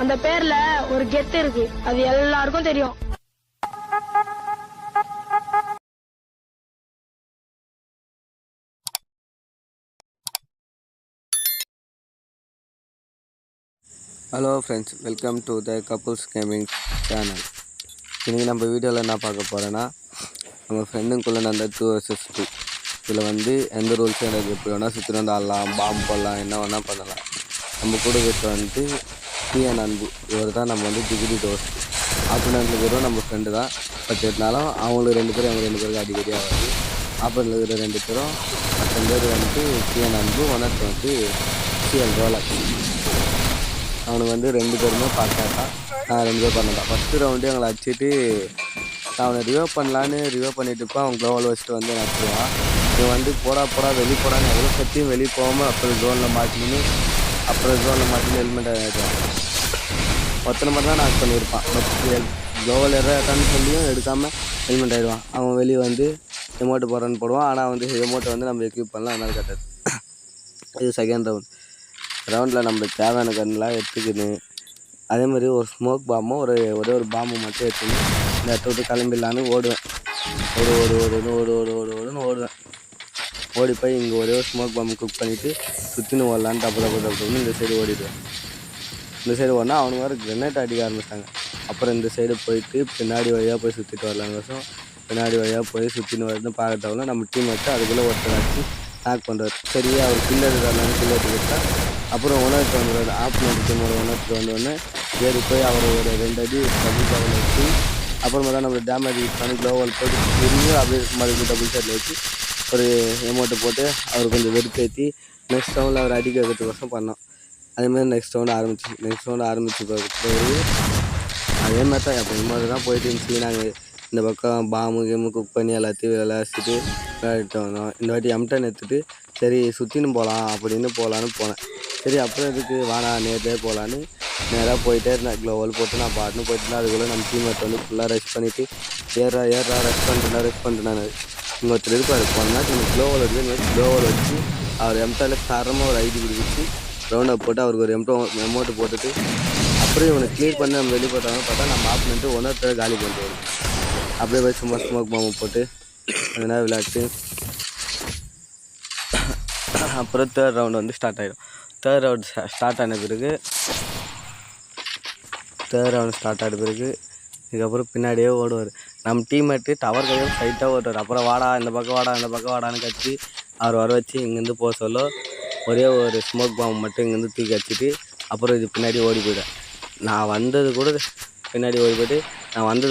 அந்த பேர்ல ஒரு கெத்து இருக்கு, அது எல்லாருக்கும் தெரியும். Hello friends, welcome to the couples gaming channel. இன்றைக்கி நம்ம வீடியோவில் என்ன பார்க்க போகிறோன்னா, நம்ம ஃப்ரெண்டுக்குள்ளே நடந்த 2 vs 2. இதில் வந்து எந்த ரூல்ஸும் எனக்கு எப்படி வேணால் சுற்றி வந்து ஆடலாம், பாம்பு போடலாம், என்ன வேணால் பண்ணலாம். நம்ம கூட இருக்கிற வந்து டிஎன் அன்பு, இவர் தான் நம்ம வந்து டிகிரி டோஸ்ட். ஆப்போனண்ட்டில் இருக்கிறோம் நம்ம ஃப்ரெண்டு தான். பட் இருந்தாலும் அவங்களுக்கு 2 பேரும் எங்கள் 2 பேருக்கு அடிக்கடி ஆகாது. ஆப்போனண்ட்டில் இருக்கிற 2 பேரும் 10 பேர் வந்து டிஎன் அன்பு, ஒன்றத்தை வந்து சிஎல் ரோலக்ஸ். அவனுக்கு வந்து 2 பேருமே பார்த்தாதான் நான் 2 பேர் பண்ணதான். ஃபஸ்ட்டு ரவுண்டு எங்களை அடிச்சுட்டு நான் அவனை ரிவர்வ் பண்ணலான்னு ரிவர்வ் பண்ணிட்டு இருப்பான். அவன் க்ளோவல் வச்சுட்டு வந்து நச்சுவான். இவன் வந்து போடா வெளியே போடான்னு எவ்வளோ சத்தியும் வெளியே போகாமல் அப்புறம் ஜோனில் மாட்டின்னு ஹெல்மெட் ஆகிடுவான். ஒருத்தனை மட்டும் தான் நான் பண்ணியிருப்பான். க்ளோவல் எறான்னு சொல்லியும் எடுக்காமல் ஹெல்மெட் ஆகிடுவான். அவன் வெளியே வந்து எமௌண்ட்டு போடுறான்னு போடுவான். ஆனால் வந்து எமௌண்ட்டை வந்து நம்ம எக்யூப் பண்ணலாம், அதனால கட்டாது. இது செகண்ட் ரவுண்டில் நம்மளுக்கு தேவையான கண்ணெலாம் எடுத்துக்கின்னு, அதேமாதிரி ஒரு ஸ்மோக் பாம்பும் ஒரே ஒரு பாம்பு மட்டும் எடுத்துன்னு இந்த இடத்த விட்டு கிளம்பிடலான்னு ஓடுவேன். ஓடுவேன். ஓடி போய் இங்கே ஒரே ஒரு ஸ்மோக் பாம்பு குக் பண்ணிவிட்டு சுற்றின்னு ஓடலான்னு தப்பு இந்த சைடு ஓடிடுவேன். இந்த சைடு ஓடினா அவனுக்கு வேறு கிரெனேட் அடிக்க ஆரம்பிச்சிட்டாங்க. அப்புறம் இந்த சைடு போயிட்டு பின்னாடி வழியாக போய் சுற்றிட்டு வரலான்னு வருஷம் பின்னாடி வழியாக போய் சுற்றின்னு வரது பார்க்கறவங்க நம்ம டீம் வச்சு அதுக்குள்ளே ஒருத்தர் அடிச்சு ஹேக் பண்ணுறாரு. சரி, அவர் கில் எடுக்கிறாருன்னு கில் எடுத்துக்கிட்டா அப்புறம் உணர்த்து வந்துடுவார். ஆப்போனன்ட் டீமோட உணர்த்து வந்தோடனே ஏறி போய் அவர் ஒரு 2 அடி டபுள் ஷாட்டில் வச்சு அப்புறமா தான் நம்ம டேமேஜ் யூஸ் பண்ணி க்ளோவல் போட்டு திரும்பி அப்படியே மறுபடியும் டபுள் ஷாட்டில் வச்சு ஒரு எமௌண்ட்டை போட்டு அவர் கொஞ்சம் வெறுப்பேற்றி நெக்ஸ்ட் ரவுண்டில் அவர் அடிக்க வைக்கிறதுக்கோசம் பண்ணோம். அதேமாதிரி நெக்ஸ்ட் ரவுண்டு ஆரம்பிச்சு பிறகு அதேமாதிரி தான் எப்போ மாதிரி தான் போயிட்டு இருந்துச்சு. நாங்கள் இந்த பக்கம் கேமு குக் பண்ணி எல்லாத்தையும் விளையாடிட்டு விளையாடிட்டு வந்தோம். இந்த வாட்டி M10 எடுத்துகிட்டு சரி சுற்றின்னு போகலான்னு போனேன். சரி, அப்புறம் இதுக்கு வானா நேரே போகலான்னு நேராக போயிட்டே இருந்தேன். க்ளோவல் போட்டு நான் பாட்டுன்னு போயிட்டு அதுக்குள்ளே நம்ம டீம்மேட் வந்து ஃபுல்லாக ரெஸ்ட் பண்ணிவிட்டு ஏறா ரெஸ்ட் பண்ணிட்டேன். இங்கே ஒருத்தர் இருப்பார். போனால் நீங்கள் க்ளோவல் வச்சு அவர் M10 தரமாக ஒரு ஐடி பிடிச்சி ரவுண்டை போட்டு அவருக்கு ஒரு எமௌண்ட்டு போட்டுட்டு அப்புறம் இவனை க்ளியர் பண்ணி நம்ம வெளியே போட்டாங்கன்னு பார்த்தா நம்ம ஆப்னன்ட்டு ஒன்றரை காலி பண்ணிட்டு வரும். அப்படியே போய் சும்மா ஸ்மோக் பாம்பு போட்டு அதனால் விளையாட்டு அப்புறம் தேர்ட் ரவுண்டு வந்து ஸ்டார்ட் ஆகிடும். தேர்ட் ரவுண்ட் ஸ்டார்ட் ஆன பிறகு இதுக்கப்புறம் பின்னாடியே ஓடுவார். நம்ம டீம்மேட்டு டவர் கையும் சைட்டாக ஓடுவார். அப்புறம் வாடா இந்த பக்கம் வாடான்னு கட்டி அவர் வர வச்சு இங்கேருந்து போக சொல்ல ஒரே ஒரு ஸ்மோக் பாம்பு மட்டும் இங்கேருந்து தூக்கி வச்சுட்டு அப்புறம் இது பின்னாடி ஓடி போயிட்டேன். நான் வந்தது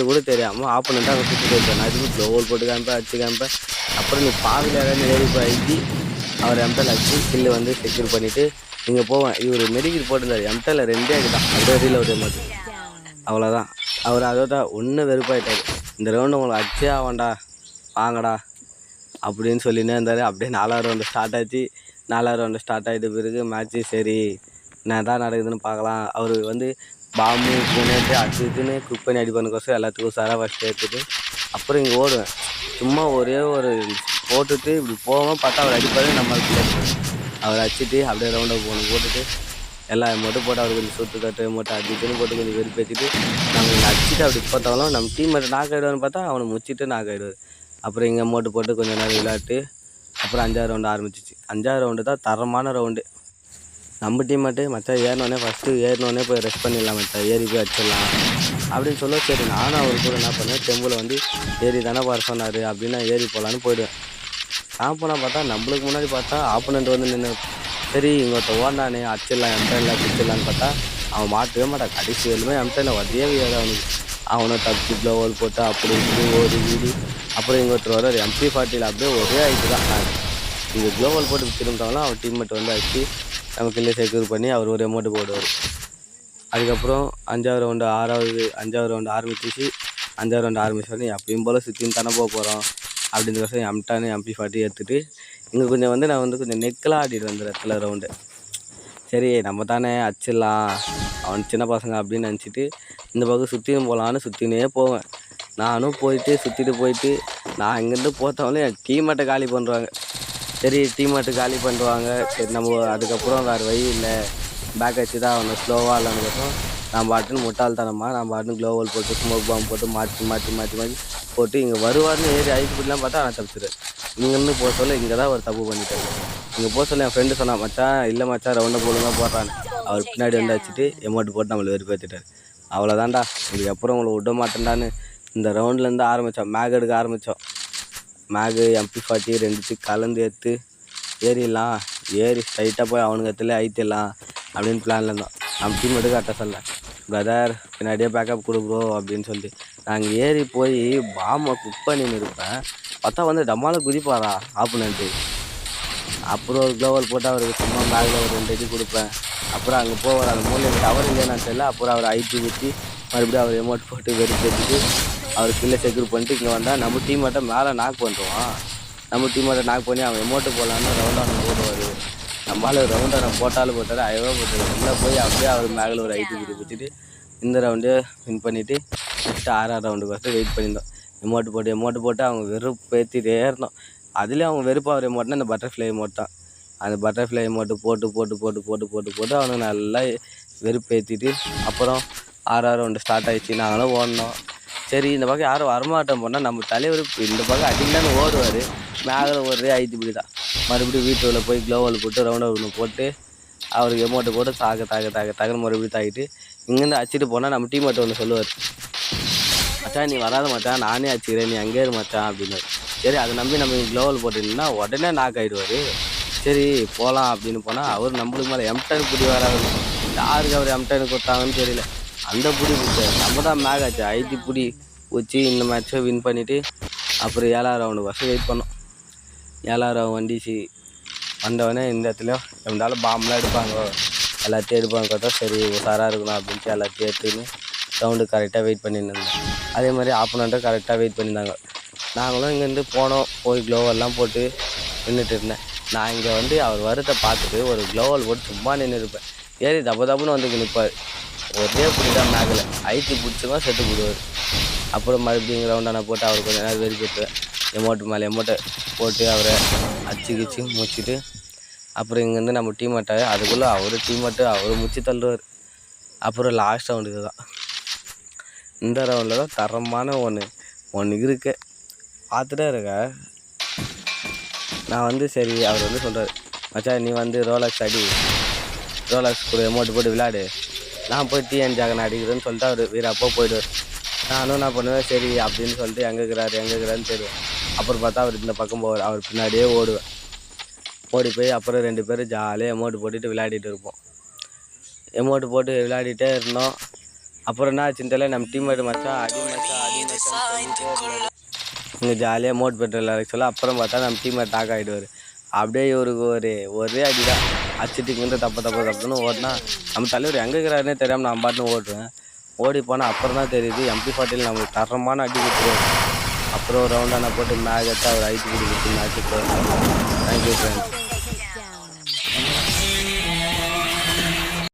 கூட தெரியாமல் ஆப்போனண்ட்டாக அங்கே சுற்றி போயிட்டேன். நான் இதுக்கு க்ளோவல் போட்டு காமிப்பேன். அப்புறம் நீ பாதியில் ஏதாவது ஏறி போய் அடிச்சு அவர் M10 அடிச்சு கில்லு வந்து செக்யூர் பண்ணிவிட்டு இங்கே போவேன். இவர் மெடிக்கல் போட்டிருந்தார். M10 2 அடிதான் அப்படியே ரீலோட் மாதிரி. அவ்வளோதான். அவர் அதோட ஒன்று வெறுப்பாயிட்டார். இந்த ரவுண்டு உங்களை அடிச்சே ஆவாண்டா, வாங்கடா அப்படின்னு சொல்லினே இருந்தார். அப்படியே 4வது ரவுண்டு ஸ்டார்ட் ஆகிட்ட பிறகு மேட்ச்சு சரி நான் தான் நடக்குதுன்னு பார்க்கலாம். அவர் வந்து பாம்பு கிரனேட்டு இதுன்னு குக் பண்ணி அடிப்பதுக்கோசம் எல்லாத்துக்கும் சாராக ஃபஸ்ட்டு எடுத்துட்டு அப்புறம் இங்கே ஓடுவேன். சும்மா ஒரே ஒரு போட்டுட்டு இப்படி போவோம் பார்த்தா அவர் அடிப்பாரு. நம்மளுக்கு அவர் அடிச்சுட்டு அப்படியே ரவுண்டை போட்டுட்டு எல்லா எமௌண்ட்டும் போட்டு அவர் கொஞ்சம் சுற்று தட்டு எமௌண்ட்டு அடிச்சுன்னு போட்டு கொஞ்சம் வெறுப்பேற்றிட்டு நம்ம இங்கே அடிச்சுட்டு அப்படி பார்த்தாலும் நம்ம டீம்மேட் நாக் ஆகிடுவான்னு பார்த்தா அவனை முச்சிட்டு நாக் ஆகிடுவார். அப்புறம் இங்கே எமௌண்ட்டு போட்டு கொஞ்சம் நேரம் விளையாட்டு அப்புறம் 5வது ரவுண்டு ஆரம்பிச்சிச்சு. 5வது ரவுண்டு தான் தரமான ரவுண்டு. நம்ம டீம்மேட்டு மச்சான் ஏறினோடனே போய் ரெஸ்ட் பண்ணிடலாம் மச்சான், ஏறி போய் அடிச்சிடலாம் அப்படின்னு சொல்ல சரி நானும் அவர் கூட என்ன பண்ணேன், டெம்பில் வந்து ஏறி தானே வர சொன்னார் அப்படின்னு நான் ஏறி போகலான்னு போயிடுவேன். நான் போனால் பார்த்தா நம்மளுக்கு முன்னாடி பார்த்தா ஆப்போனண்ட் வந்து நின்று சரி இங்கே ஓடானே அடிச்சிடலாம் M10 பிடிச்சிடலான்னு பார்த்தா அவன் மாட்டவே மாட்டான். கடைசி வேலுமே M10 வதையே வியாது அவனை தப்பி க்ளோவல் போட்டு அப்படி இப்படி ஓடி வீடி அப்புறம் இங்கே ஒருத்தர் வர்றாரு MP40 அப்படியே ஒரே ஆகிட்டு தான். இங்கே க்ளோவல் போட்டு திரும்பிட்டாங்கன்னா அவன் டீம்மேட் வந்து அடிச்சு நமக்கு இல்லை செக்யூர் பண்ணி அவர் ஒரு எமௌண்ட்டு போடுவார். அதுக்கப்புறம் 5வது ரவுண்டு ஆரம்பிச்சிச்சு. 5வது ரவுண்டு ஆரம்பிச்சோடனே எப்பயும் போல் சுற்றின்னு தானே போகிறோம் அப்படின்றதுக்கோசம் M10 MP40 எடுத்துகிட்டு இங்கே கொஞ்சம் வந்து நான் வந்து கொஞ்சம் நெக்கெலாம் ஆடிட்டு வந்த இடத்துல ரவுண்டு. சரி நம்ம தானே அடிச்சிடலாம் அவன் சின்ன பசங்க அப்படின்னு நினச்சிட்டு இந்த பக்கம் சுற்றினே போவேன். நானும் சுற்றிட்டு போயிட்டு நான் இங்கேருந்து போத்தவொடனே என் டீம்மேட்டை காலி பண்ணுறாங்க. சரி நம்ம அதுக்கப்புறம் வேறு வழி இல்லை, பேக் அடிச்சு தான் அவனை ஸ்லோவாக இல்லைன்னு நான் பாட்டுன்னு முட்டாள்தனமா நான் பாட்டுன்னு க்ளோவல் போட்டு ஸ்மோக் பாம்பு போட்டு மாற்றி போட்டு இங்கே வருவார்னு ஏறி ஐட்டு பிடிலாம் பார்த்தா நான் தப்பிச்சிடுறேன். இங்கேருந்து போக சொல்ல இங்கே தான் ஒரு தப்பு பண்ணிட்டாரு. இங்கே போக சொல்ல என் ஃப்ரெண்டு சொன்னான், மச்சான் இல்லை மச்சான் ரவுண்டை போடுங்க போடுறான்னு. அவர் பின்னாடி வந்து வச்சுட்டு எமௌண்ட் போட்டு நம்மளை வெறுப்பேற்றிட்டார். அவ்வளோதான்டா, இதுக்கப்புறம் உங்களை விட மாட்டேன்டான்னு இந்த ரவுண்ட்லேருந்து ஆரம்பித்தோம். மேக் எடுக்க ஆரம்பித்தோம். மேகு MP40 ரெண்டுத்தையும் கலந்து எடுத்து ஏறிடலாம், ஏறி ஸ்ட்ரைட்டாக போய் அவனுக்கு இடத்துல ஐத்திடலாம் அப்படின்னு பிளானில் இருந்தோம். நம்ம டீம் எடுக்க கரெக்டாக சொல்ல, பிரதர் பின்னாடியே பேக்கப் கொடு ப்ரோ அப்படின்னு சொல்லிட்டு நாங்கள் ஏறி போய் பாம்பை குக் பண்ணின்னு இருப்பேன். பார்த்தா வந்து டம்மால குதிப்பாரா ஆப்புனன்ட்டு. அப்புறம் ஒரு க்ளோவல் போட்டு அவருக்கு சும்மா பேக்கில் ஒரு 2 அடி கொடுப்பேன். அப்புறம் அங்கே போவார், அந்த மூலையில் டவர் இல்லைன்னு தெரியல. அப்புறம் அவர் ஐடி ஊற்றி மறுபடியும் அவர் எமௌண்ட் போட்டு வெறுப்பேற்றிட்டு அவர் கீழே செக்யூர் பண்ணிட்டு இங்கே வந்தால் நம்ம டீம் மட்டும் மேலே நாக் பண்ணுவான். நம்ம டீம் மட்டும் நாக் பண்ணி அவன் எமௌண்ட்டு போடலான்னு ரவுண்டான போடுவார். நம்மளால் ரவுண்டான போட்டாலும் போட்டார், அயவா போட்டார். உள்ளே போய் அப்படியே அவர் மேலே ஒரு ஐடி வீடு வச்சுட்டு இந்த ரவுண்டே வின் பண்ணிவிட்டு நெக்ஸ்ட்டு 6ஆவது ரவுண்டுக்கு வெயிட் பண்ணியிருந்தோம். எமௌண்ட்டு போட்டு அவங்க வெறுப்பேற்றிட்டே இருந்தோம். அதுலேயும் அவங்க வெறுப்பாகிற எமௌண்ட்னா இந்த பட்டர்ஃப்ளை எமௌண்ட் தான். அந்த பட்டர்ஃப்ளை எமௌண்ட்டு போட்டு அவனுக்கு நல்லா வெறுப்பேற்றிட்டு அப்புறம் 6ஆவது ரவுண்டு ஸ்டார்ட் ஆகிடுச்சு. நாங்களும் ஓடினோம். சரி இந்த பக்கம் யாரும் வரமாட்டோம் போனால் நம்ம தலைவர் இந்த பக்கம் அடிக்கலான்னு ஓடுவார். மேலே ஒரே ஐத்தி பிடி தான். மறுபடியும் வீட்டுக்குள்ளே போய் க்ளோவல் போட்டு ரவுண்ட் ஒன்று போட்டு அவருக்கு எமௌண்ட்டு போட்டு தாக்குன்னு மறுபடியும் தாக்கிட்டு இங்கேருந்து அடிச்சிட்டு போனால் நம்ம டீம் ஒன்று சொல்லுவார், மச்சான் நீ வராத மச்சான் நானே அடிச்சுக்கிறேன், நீ அங்கே இரு மச்சான் அப்படின்னு. சரி அதை நம்பி நம்ம க்ளோவல் போட்டுருந்தோம்னா உடனே நாக் ஆகிடுவார். சரி போகலாம் அப்படின்னு போனால் அவர் நம்மளுக்கு மேலே M10 பிடி வராது. யாருக்கு அவர் M10 கொடுத்தாங்கன்னு தெரியல. அந்த பிடி பிடிச்சார். நம்ம தான் மேக் ஆச்சு ஐடி பிடி வச்சு இந்த மேட்ச்சை வின் பண்ணிவிட்டு அப்புறம் 7ஆவது ரவுண்டு வெயிட் பண்ணோம். 7ஆவது ரவுண்ட் வந்துச்சு. வந்தவொடனே இந்த இடத்துலையும் இருந்தாலும் பாம்பெலாம் எடுப்பாங்க, எல்லாத்தையும் எடுப்பாங்க. பார்த்தா சரி உஷாராக இருக்கணும் அப்படின்ட்டு எல்லாத்தையும் எடுத்துன்னு ரவுண்டு கரெக்டாக வெயிட் பண்ணியிருந்தோம். அதே மாதிரி ஆப்போனண்ட்டும் கரெக்டாக வெயிட் பண்ணியிருந்தாங்க. நாங்களும் இங்கேருந்து போனோம். போய் க்ளோவெல்லாம் போட்டு நின்றுட்டு இருந்தேன். நான் இங்கே வந்து அவர் வரத்தை பார்த்துட்டு ஒரு க்ளோவல் போட்டு சும்மா நின்று இருப்பேன். ஏறி தப்புன்னு வந்து நிற்பார். ஒரே பிடிதான் மேக்கில் ஐடி பிடிச்சிக்கோ செத்து போடுவார். அப்புறம் மறுபடியும் ரவுண்டான போட்டு அவர் கொஞ்சம் நேரம் வெறிப்பேற்றுவேன். எமௌண்ட்டு மேலே எமௌண்ட்டை போட்டு அவரை அடிச்சு முடிச்சுட்டு அப்புறம் இங்கேருந்து நம்ம டீம்மேட்டை அதுக்குள்ளே அவர் முச்சு தள்ளுவார். அப்புறம் லாஸ்ட் ரவுண்டு இது தான். இந்த ரவுண்டில் தான் தரமான ஒன்று இருக்கு பார்த்துட்டே இருக்க. நான் வந்து சரி அவர் வந்து சொல்கிறார், மச்சான் நீ வந்து ரோலக்ஸ் கூட எமௌண்ட்டு போட்டு விளையாடு, நான் போய் TN ஜாகன் அடிக்கிறேன்னு சொல்லிட்டு அவர் வீரப்போ போயிடுவார். நானும் நான் பண்ணுவேன் சரி அப்படின்னு சொல்லிட்டு எங்கே இருக்கிறாருன்னு தெரியும். அப்புறம் பார்த்தா அவர் இந்த பக்கம் போவார். அவர் பின்னாடியே ஓடுவேன். ஓடி போய் அப்புறம் 2 பேரும் ஜாலியாக எமௌண்ட்டு போட்டுட்டு விளையாடிட்டு இருப்போம். எமௌண்ட்டு போட்டு விளையாடிட்டே இருந்தோம். அப்புறம் என்ன ஆச்சுன்னு தெரியல, நம்ம டீம்மேட் மச்சான் அடி இங்கே ஜாலியாக எமௌண்ட் பெற்று விளையாட சொல்ல அப்புறம் பார்த்தா நம்ம டீம்மேட் டாக் ஆகிடுவார். அப்படியே இவருக்கு ஒரே அடி தான் அடிச்சுட்டு இங்கேருந்து தப்புன்னு ஓடினா நம்ம தலைவர் எங்கே இருக்கிறாருன்னே தெரியாமல் நான் பாட்டுன்னு ஓடுவேன். ஓடி போனால் அப்புறம் தான் தெரியுது MP40 நம்மளுக்கு தரமான அடி கொடுத்துருவாரு. அப்புறம் ரவுண்டான போட்டு மேக் எடுத்து அவர் ஐடி பிடி கொடுத்து மேட்ச்சு போயிருந்தாங்க. Thank you friends.